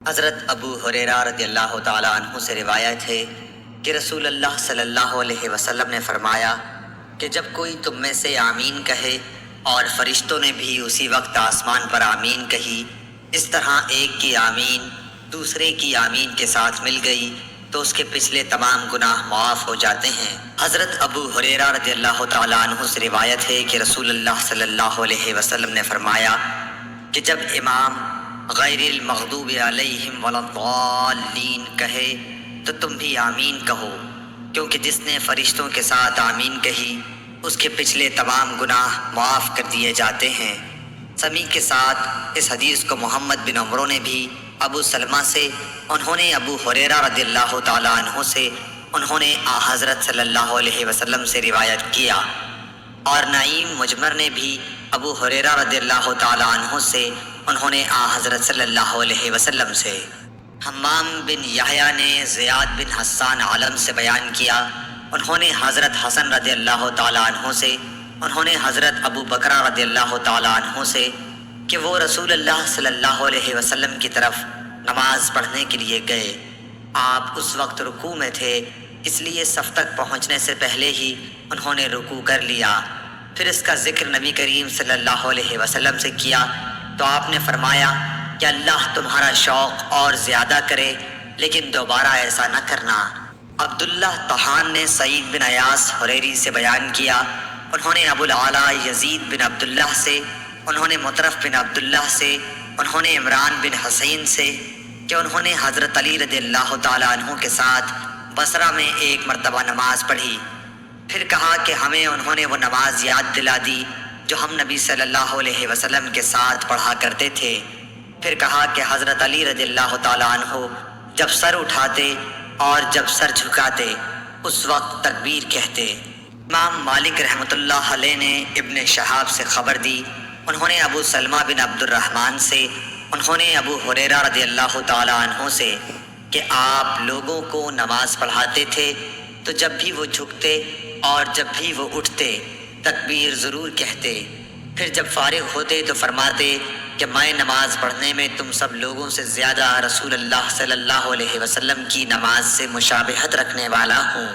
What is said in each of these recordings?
حضرت ابو ہریرہ رضی اللہ تعالیٰ عنہ سے روایت ہے کہ رسول اللہ صلی اللہ علیہ وسلم نے فرمایا کہ جب کوئی تم میں سے آمین کہے اور فرشتوں نے بھی اسی وقت آسمان پر آمین کہی، اس طرح ایک کی آمین دوسرے کی آمین کے ساتھ مل گئی تو اس کے پچھلے تمام گناہ معاف ہو جاتے ہیں۔ حضرت ابو ہریرہ رضی اللہ تعالیٰ عنہ سے روایت ہے کہ رسول اللہ صلی اللہ علیہ وسلم نے فرمایا کہ جب امام غیر المغضوب علیہم ولا الضالین کہے تو تم بھی آمین کہو، کیونکہ جس نے فرشتوں کے ساتھ آمین کہی اس کے پچھلے تمام گناہ معاف کر دیے جاتے ہیں۔ سمیع کے ساتھ اس حدیث کو محمد بن عمرو نے بھی ابو سلمہ سے، انہوں نے ابو ہریرہ رضی اللہ تعالیٰ عنہ سے، انہوں نے حضرت صلی اللہ علیہ وسلم سے روایت کیا، اور نعیم مجمر نے بھی ابو ہریرہ رضی اللہ تعالیٰ عنہ سے، انہوں نے حضرت صلی اللہ علیہ وسلم سے۔ حمام بن یحییٰ نے زیاد بن حسان عالم سے بیان کیا، انہوں نے حضرت حسن رضی اللہ تعالیٰ عنہ سے، انہوں نے حضرت ابو بکرہ رضی اللہ تعالیٰ عنہ سے کہ وہ رسول اللہ صلی اللہ علیہ وسلم کی طرف نماز پڑھنے کے لیے گئے۔ آپ اس وقت رکوع میں تھے، اس لیے صف تک پہنچنے سے پہلے ہی انہوں نے رکوع کر لیا۔ پھر اس کا ذکر نبی کریم صلی اللہ علیہ وسلم سے کیا تو آپ نے فرمایا کہ اللہ تمہارا شوق اور زیادہ کرے، لیکن دوبارہ ایسا نہ کرنا۔ عبداللہ طحان نے سعید بن ایاس حریری سے بیان کیا، انہوں نے ابو العالیٰ یزید بن عبداللہ سے، انہوں نے مطرف بن عبداللہ سے، انہوں نے عمران بن حسین سے کہ انہوں نے حضرت علی رضی اللہ تعالیٰ عنہ کے ساتھ بصرہ میں ایک مرتبہ نماز پڑھی، پھر کہا کہ ہمیں انہوں نے وہ نماز یاد دلا دی جو ہم نبی صلی اللہ علیہ وسلم کے ساتھ پڑھا کرتے تھے۔ پھر کہا کہ حضرت علی رضی اللہ تعالیٰ عنہ جب سر اٹھاتے اور جب سر جھکاتے اس وقت تکبیر کہتے۔ امام مالک رحمۃ اللہ علیہ نے ابن شہاب سے خبر دی، انہوں نے ابو سلمہ بن عبد الرحمن سے، انہوں نے ابو ہریرہ رضی اللہ تعالیٰ عنہ سے کہ آپ لوگوں کو نماز پڑھاتے تھے تو جب بھی وہ جھکتے اور جب بھی وہ اٹھتے تکبیر ضرور کہتے، پھر جب فارغ ہوتے تو فرماتے کہ میں نماز پڑھنے میں تم سب لوگوں سے زیادہ رسول اللہ صلی اللہ علیہ وسلم کی نماز سے مشابہت رکھنے والا ہوں۔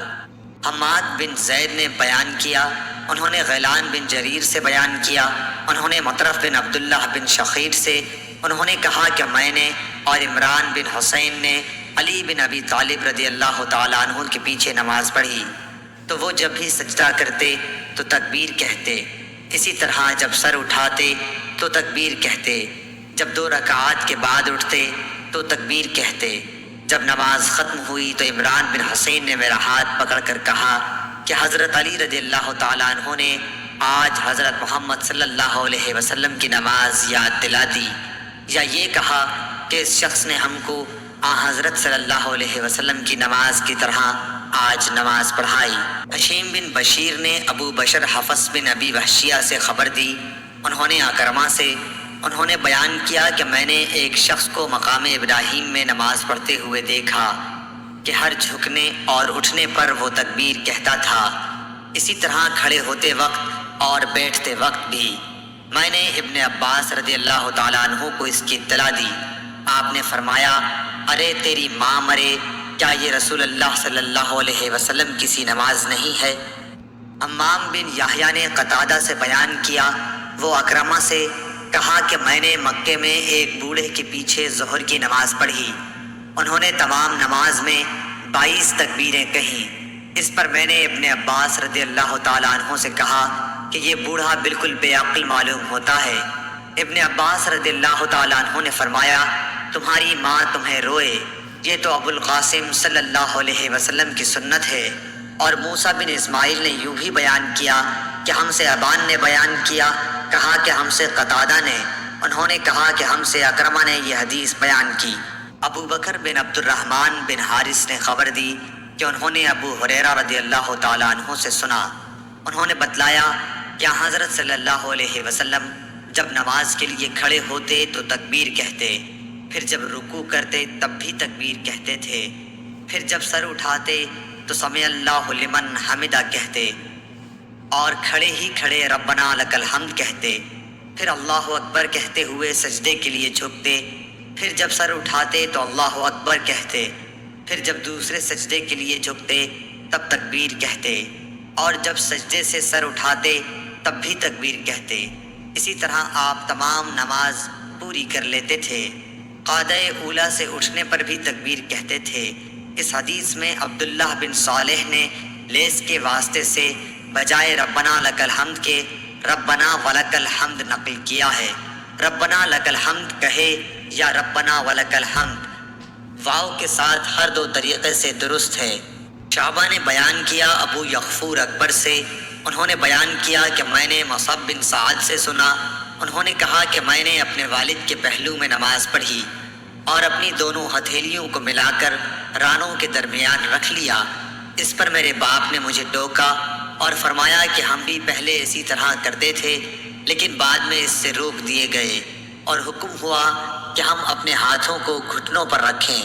حماد بن زید نے بیان کیا، انہوں نے غیلان بن جریر سے بیان کیا، انہوں نے مطرف بن عبداللہ بن شخیر سے، انہوں نے کہا کہ میں نے اور عمران بن حسین نے علی بن ابی طالب رضی اللہ تعالیٰ عنہ کے پیچھے نماز پڑھی تو وہ جب بھی سجدہ کرتے تو تکبیر کہتے، اسی طرح جب سر اٹھاتے تو تکبیر کہتے، جب 2 رکعات کے بعد اٹھتے تو تکبیر کہتے۔ جب نماز ختم ہوئی تو عمران بن حسین نے میرا ہاتھ پکڑ کر کہا کہ حضرت علی رضی اللہ تعالیٰ عنہ نے آج حضرت محمد صلی اللہ علیہ وسلم کی نماز یاد دلا دی، یا یہ کہا کہ اس شخص نے ہم کو حضرت صلی اللہ علیہ وسلم کی نماز کی طرح آج نماز پڑھائی۔ حشیم بن بشیر نے ابو بشر حفص بن ابی وحشیہ سے خبر دی، انہوں نے اکرمہ سے، انہوں نے بیان کیا کہ میں نے ایک شخص کو مقام ابراہیم میں نماز پڑھتے ہوئے دیکھا کہ ہر جھکنے اور اٹھنے پر وہ تکبیر کہتا تھا، اسی طرح کھڑے ہوتے وقت اور بیٹھتے وقت بھی۔ میں نے ابن عباس رضی اللہ تعالیٰ عنہ کو اس کی اطلاع دی، آپ نے فرمایا ارے تیری ماں مرے، کیا یہ رسول اللہ صلی اللہ علیہ وسلم کسی نماز نہیں ہے؟ حمام بن یحییٰ نے قتادہ سے بیان کیا، وہ اکرمہ سے کہا کہ میں نے مکے میں ایک بوڑھے کے پیچھے ظہر کی نماز پڑھی، انہوں نے تمام نماز میں 22 تکبیریں کہیں۔ اس پر میں نے ابن عباس رضی اللہ تعالیٰ عنہ سے کہا کہ یہ بوڑھا بالکل بے عقل معلوم ہوتا ہے۔ ابن عباس رضی اللہ تعالیٰ عنہ نے فرمایا تمہاری ماں تمہیں روئے، یہ تو ابو القاسم صلی اللہ علیہ وسلم کی سنت ہے۔ اور موسیٰ بن اسماعیل نے یوں بھی بیان کیا کہ ہم سے ابان نے بیان کیا، کہا کہ ہم سے قتادہ نے، انہوں نے کہا کہ ہم سے اکرمہ نے یہ حدیث بیان کی۔ ابو بکر بن عبد الرحمن بن حارث نے خبر دی کہ انہوں نے ابو ہریرہ رضی اللہ تعالیٰ عنہ سے سنا، انہوں نے بتلایا کہ حضرت صلی اللہ علیہ وسلم جب نماز کے لیے کھڑے ہوتے تو تکبیر کہتے، پھر جب رکوع کرتے تب بھی تکبیر کہتے تھے، پھر جب سر اٹھاتے تو سمع اللہ لمن حمدہ کہتے، اور کھڑے ہی کھڑے ربنا لک الحمد کہتے، پھر اللہ اکبر کہتے ہوئے سجدے کے لیے جھکتے، پھر جب سر اٹھاتے تو اللہ اکبر کہتے، پھر جب دوسرے سجدے کے لیے جھکتے تب تکبیر کہتے، اور جب سجدے سے سر اٹھاتے تب بھی تکبیر کہتے۔ اسی طرح آپ تمام نماز پوری کر لیتے تھے۔ قعدہ اولیٰ سے اٹھنے پر بھی تکبیر کہتے تھے۔ اس حدیث میں عبداللہ بن صالح نے لیس کے واسطے سے بجائے ربنا لک الحمد کے ربنا ولک الحمد نقل کیا ہے۔ ربنا لک الحمد کہے یا ربنا ولک الحمد، واو کے ساتھ ہر دو طریقے سے درست ہے۔ شعبہ نے بیان کیا ابو یغفور اکبر سے، انہوں نے بیان کیا کہ میں نے مصعب بن سعد سے سنا، انہوں نے کہا کہ میں نے اپنے والد کے پہلو میں نماز پڑھی اور اپنی دونوں ہتھیلیوں کو ملا کر رانوں کے درمیان رکھ لیا۔ اس پر میرے باپ نے مجھے ٹوکا اور فرمایا کہ ہم بھی پہلے اسی طرح کرتے تھے، لیکن بعد میں اس سے روک دیے گئے اور حکم ہوا کہ ہم اپنے ہاتھوں کو گھٹنوں پر رکھیں۔